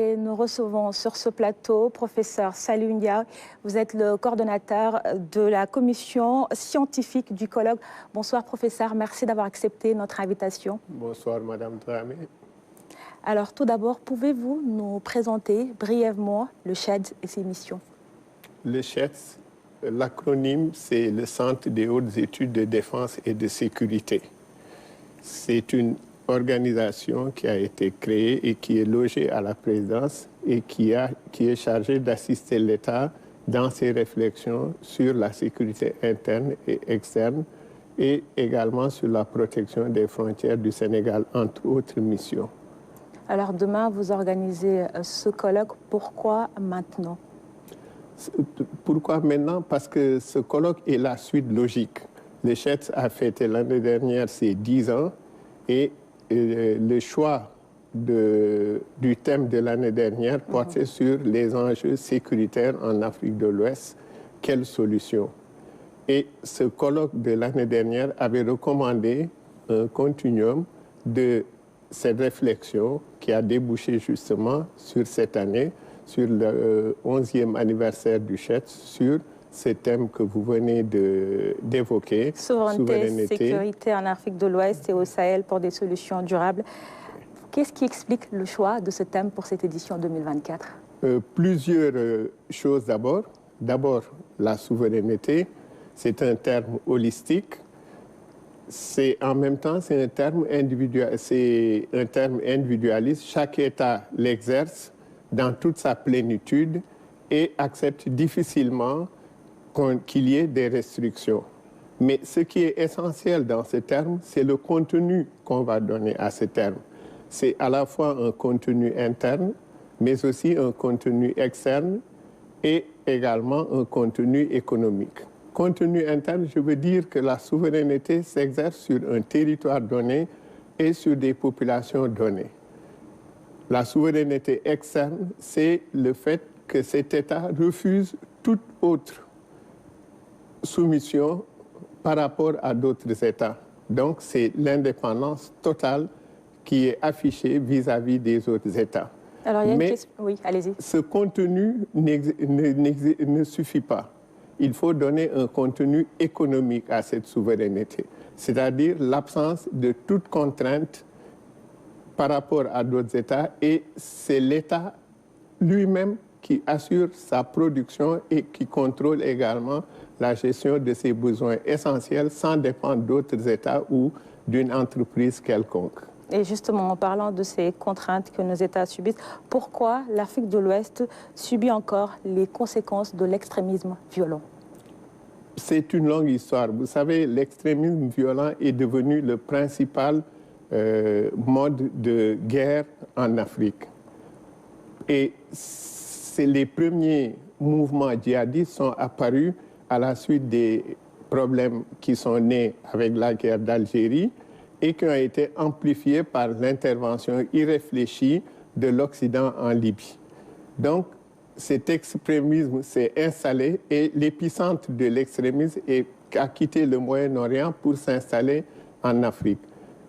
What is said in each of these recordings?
Et nous recevons sur ce plateau professeur Saliou Ndiaye. Vous êtes le coordonnateur de la commission scientifique du colloque. Bonsoir professeur, merci d'avoir accepté notre invitation. Bonsoir Madame Dramé. Alors tout d'abord, pouvez-vous nous présenter brièvement le CHEDS et ses missions? Le CHEDS, l'acronyme, c'est le Centre des hautes études de défense et de sécurité. C'est une organisation qui a été créée et qui est logée à la présidence et qui est chargée d'assister l'État dans ses réflexions sur la sécurité interne et externe et également sur la protection des frontières du Sénégal, entre autres missions. Alors demain, vous organisez ce colloque. Pourquoi maintenant? Pourquoi maintenant? Parce que ce colloque est la suite logique. Le CHEDS a fêté l'année dernière ses 10 ans et le choix du thème de l'année dernière portait sur les enjeux sécuritaires en Afrique de l'Ouest. Quelle solution? Et ce colloque de l'année dernière avait recommandé un continuum de cette réflexion qui a débouché justement sur cette année, sur le 11e anniversaire du CHEDS, sur ce thème que vous venez d'évoquer. Souveraineté, sécurité en Afrique de l'Ouest et au Sahel pour des solutions durables. Qu'est-ce qui explique le choix de ce thème pour cette édition 2024? Plusieurs choses d'abord. D'abord, la souveraineté, c'est un terme holistique. En même temps, c'est un terme individualiste. Chaque État l'exerce dans toute sa plénitude et accepte difficilement qu'il y ait des restrictions. Mais ce qui est essentiel dans ce terme, c'est le contenu qu'on va donner à ce terme. C'est à la fois un contenu interne, mais aussi un contenu externe et également un contenu économique. Contenu interne, je veux dire que la souveraineté s'exerce sur un territoire donné et sur des populations données. La souveraineté externe, c'est le fait que cet État refuse toute autre soumission par rapport à d'autres États. Donc, c'est l'indépendance totale qui est affichée vis-à-vis des autres États. Alors, il y a une question. Oui, allez-y. Ce contenu ne suffit pas. Il faut donner un contenu économique à cette souveraineté, c'est-à-dire l'absence de toute contrainte par rapport à d'autres États, et c'est l'État lui-même qui assure sa production et qui contrôle également la gestion de ses besoins essentiels sans dépendre d'autres États ou d'une entreprise quelconque. Et justement, en parlant de ces contraintes que nos États subissent, pourquoi l'Afrique de l'Ouest subit encore les conséquences de l'extrémisme violent? C'est une longue histoire. Vous savez, l'extrémisme violent est devenu le principal mode de guerre en Afrique. Et les premiers mouvements djihadistes sont apparus à la suite des problèmes qui sont nés avec la guerre d'Algérie et qui ont été amplifiés par l'intervention irréfléchie de l'Occident en Libye. Donc, cet extrémisme s'est installé et l'épicentre de l'extrémisme a quitté le Moyen-Orient pour s'installer en Afrique.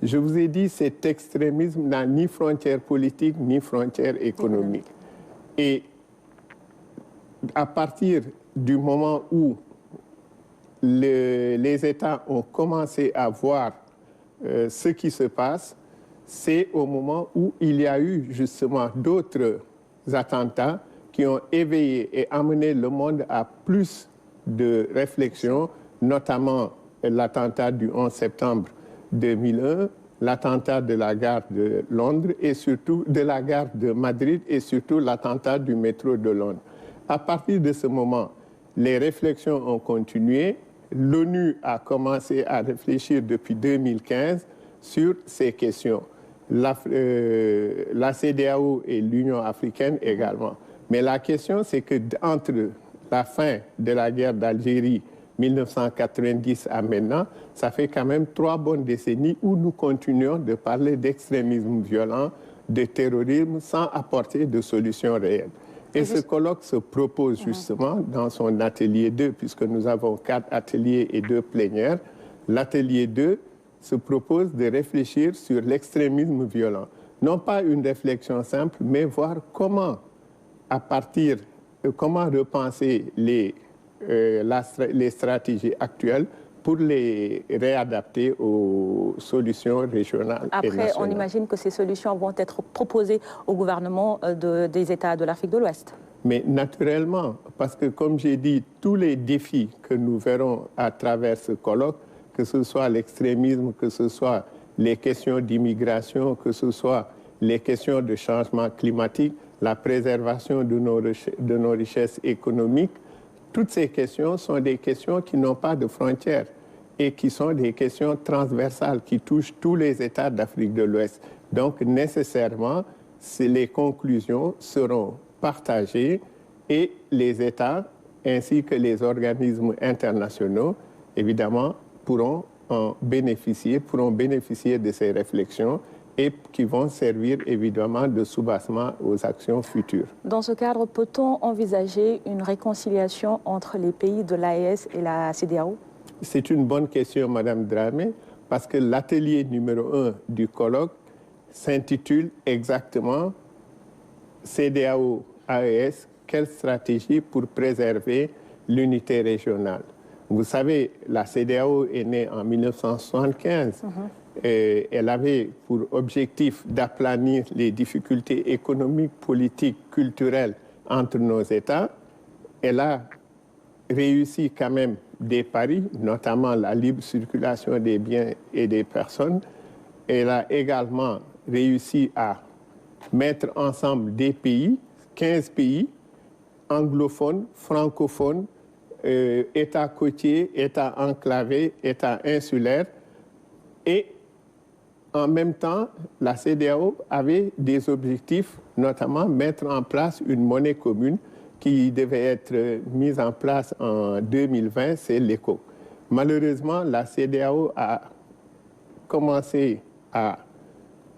Je vous ai dit, cet extrémisme n'a ni frontières politiques ni frontières économiques. Et à partir du moment où les États ont commencé à voir ce qui se passe, c'est au moment où il y a eu justement d'autres attentats qui ont éveillé et amené le monde à plus de réflexion, notamment l'attentat du 11 septembre 2001, l'attentat de la gare de Londres et surtout de la gare de Madrid et surtout l'attentat du métro de Londres. À partir de ce moment, les réflexions ont continué. L'ONU a commencé à réfléchir depuis 2015 sur ces questions. La CEDEAO et l'Union africaine également. Mais la question, c'est qu'entre la fin de la guerre d'Algérie, 1990 à maintenant, ça fait quand même 3 bonnes décennies où nous continuons de parler d'extrémisme violent, de terrorisme, sans apporter de solutions réelles. Et ce colloque se propose justement dans son atelier 2, puisque nous avons 4 ateliers et 2 plénières. L'atelier 2 se propose de réfléchir sur l'extrémisme violent. Non pas une réflexion simple, mais voir comment, comment repenser les stratégies actuelles pour les réadapter aux solutions régionales et nationales. Après, on imagine que ces solutions vont être proposées au gouvernement des États de l'Afrique de l'Ouest. Mais naturellement, parce que comme j'ai dit, tous les défis que nous verrons à travers ce colloque, que ce soit l'extrémisme, que ce soit les questions d'immigration, que ce soit les questions de changement climatique, la préservation de nos richesses économiques, toutes ces questions sont des questions qui n'ont pas de frontières et qui sont des questions transversales qui touchent tous les États d'Afrique de l'Ouest. Donc, nécessairement, les conclusions seront partagées et les États ainsi que les organismes internationaux, évidemment, pourront bénéficier de ces réflexions et qui vont servir évidemment de soubassement aux actions futures. Dans ce cadre, peut-on envisager une réconciliation entre les pays de l'AES et la CEDEAO? C'est une bonne question, Madame Dramé, parce que l'atelier numéro 1 du colloque s'intitule exactement CEDEAO-AES, quelle stratégie pour préserver l'unité régionale? Vous savez, la CEDEAO est née en 1975. Elle avait pour objectif d'aplanir les difficultés économiques, politiques, culturelles entre nos États. Elle a réussi quand même des paris, notamment la libre circulation des biens et des personnes. Elle a également réussi à mettre ensemble des pays, 15 pays, anglophones, francophones, États côtiers, États enclavés, États insulaires. Et en même temps, la CEDEAO avait des objectifs, notamment mettre en place une monnaie commune qui devait être mise en place en 2020, c'est l'ECO. Malheureusement, la CEDEAO a commencé à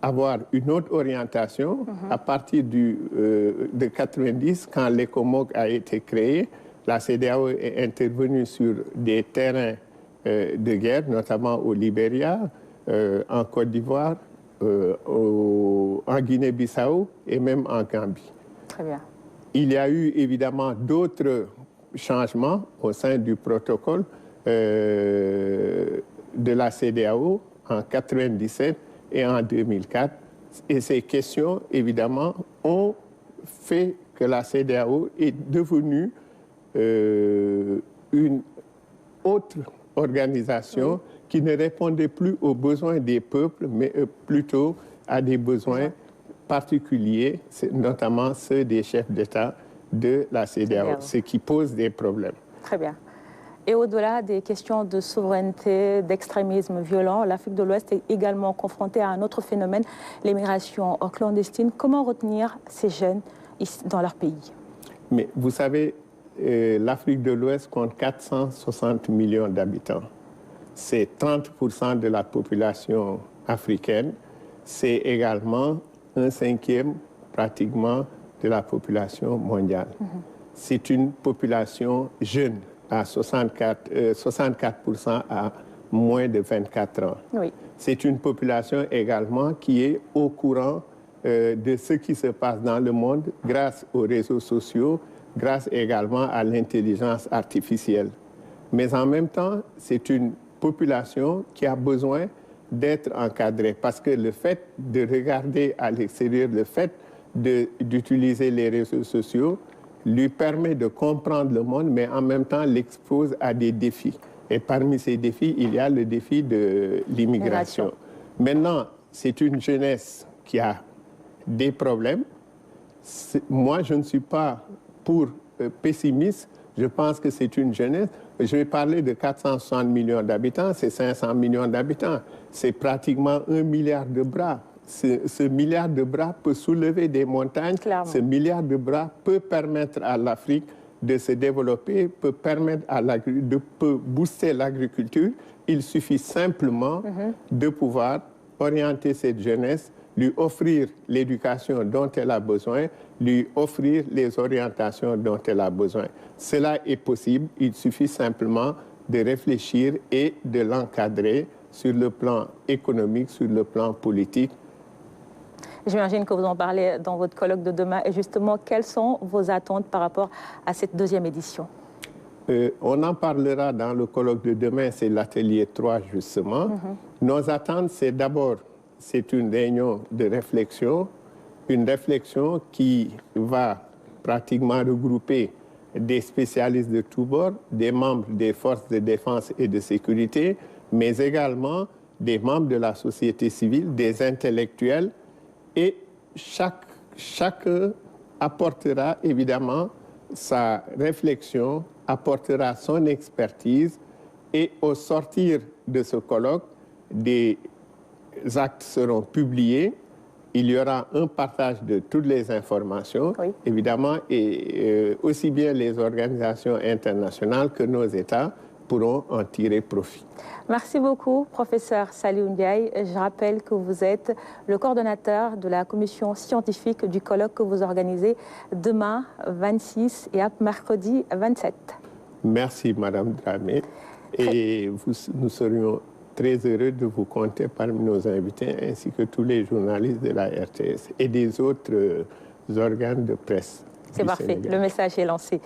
avoir une autre orientation à partir de 90, quand l'ECOMOG a été créé. La CEDEAO est intervenue sur des terrains de guerre, notamment au Libéria, en Côte d'Ivoire, en Guinée-Bissau et même en Gambie. Très bien. Il y a eu évidemment d'autres changements au sein du protocole de la CEDEAO en 1997 et en 2004. Et ces questions, évidemment, ont fait que la CEDEAO est devenue une autre organisation qui ne répondait plus aux besoins des peuples, mais plutôt à des besoins particuliers, notamment ceux des chefs d'État de la CEDEAO, ce qui pose des problèmes. Très bien. Et au-delà des questions de souveraineté, d'extrémisme violent, l'Afrique de l'Ouest est également confrontée à un autre phénomène, l'immigration clandestine. Comment retenir ces jeunes dans leur pays? Mais vous savez, l'Afrique de l'Ouest compte 460 millions d'habitants. C'est 30% de la population africaine. C'est également un cinquième pratiquement de la population mondiale. C'est une population jeune, à 64% à moins de 24 ans. Oui. C'est une population également qui est au courant de ce qui se passe dans le monde grâce aux réseaux sociaux, grâce également à l'intelligence artificielle. Mais en même temps, c'est une population qui a besoin d'être encadrée parce que le fait de regarder à l'extérieur, le fait d'utiliser les réseaux sociaux lui permet de comprendre le monde, mais en même temps l'expose à des défis. Et parmi ces défis, il y a le défi de l'immigration. Maintenant, c'est une jeunesse qui a des problèmes. Moi, je ne suis pas pessimiste. Je pense que c'est une jeunesse. Je vais parler de 460 millions d'habitants, c'est 500 millions d'habitants. C'est pratiquement 1 milliard de bras. Ce milliard de bras peut soulever des montagnes. Clairement. Ce milliard de bras peut permettre à l'Afrique de se développer, peut booster l'agriculture. Il suffit simplement de pouvoir orienter cette jeunesse, lui offrir l'éducation dont elle a besoin, lui offrir les orientations dont elle a besoin. Cela est possible, il suffit simplement de réfléchir et de l'encadrer sur le plan économique, sur le plan politique. J'imagine que vous en parlez dans votre colloque de demain. Et justement, quelles sont vos attentes par rapport à cette deuxième édition? On en parlera dans le colloque de demain, c'est l'atelier 3 justement. Nos attentes, c'est d'abord, c'est une réunion de réflexion, une réflexion qui va pratiquement regrouper des spécialistes de tous bords, des membres des forces de défense et de sécurité, mais également des membres de la société civile, des intellectuels, et chacun apportera évidemment sa réflexion, apportera son expertise, et au sortir de ce colloque, des actes seront publiés. Il y aura un partage de toutes les informations, oui, évidemment, et aussi bien les organisations internationales que nos États pourront en tirer profit. Merci beaucoup, professeur Saliou Ndiaye. Je rappelle que vous êtes le coordonnateur de la commission scientifique du colloque que vous organisez demain 26 et mercredi 27. Merci, Madame Dramé. Et nous serions très heureux de vous compter parmi nos invités, ainsi que tous les journalistes de la RTS et des autres organes de presse. C'est parfait, le message est lancé.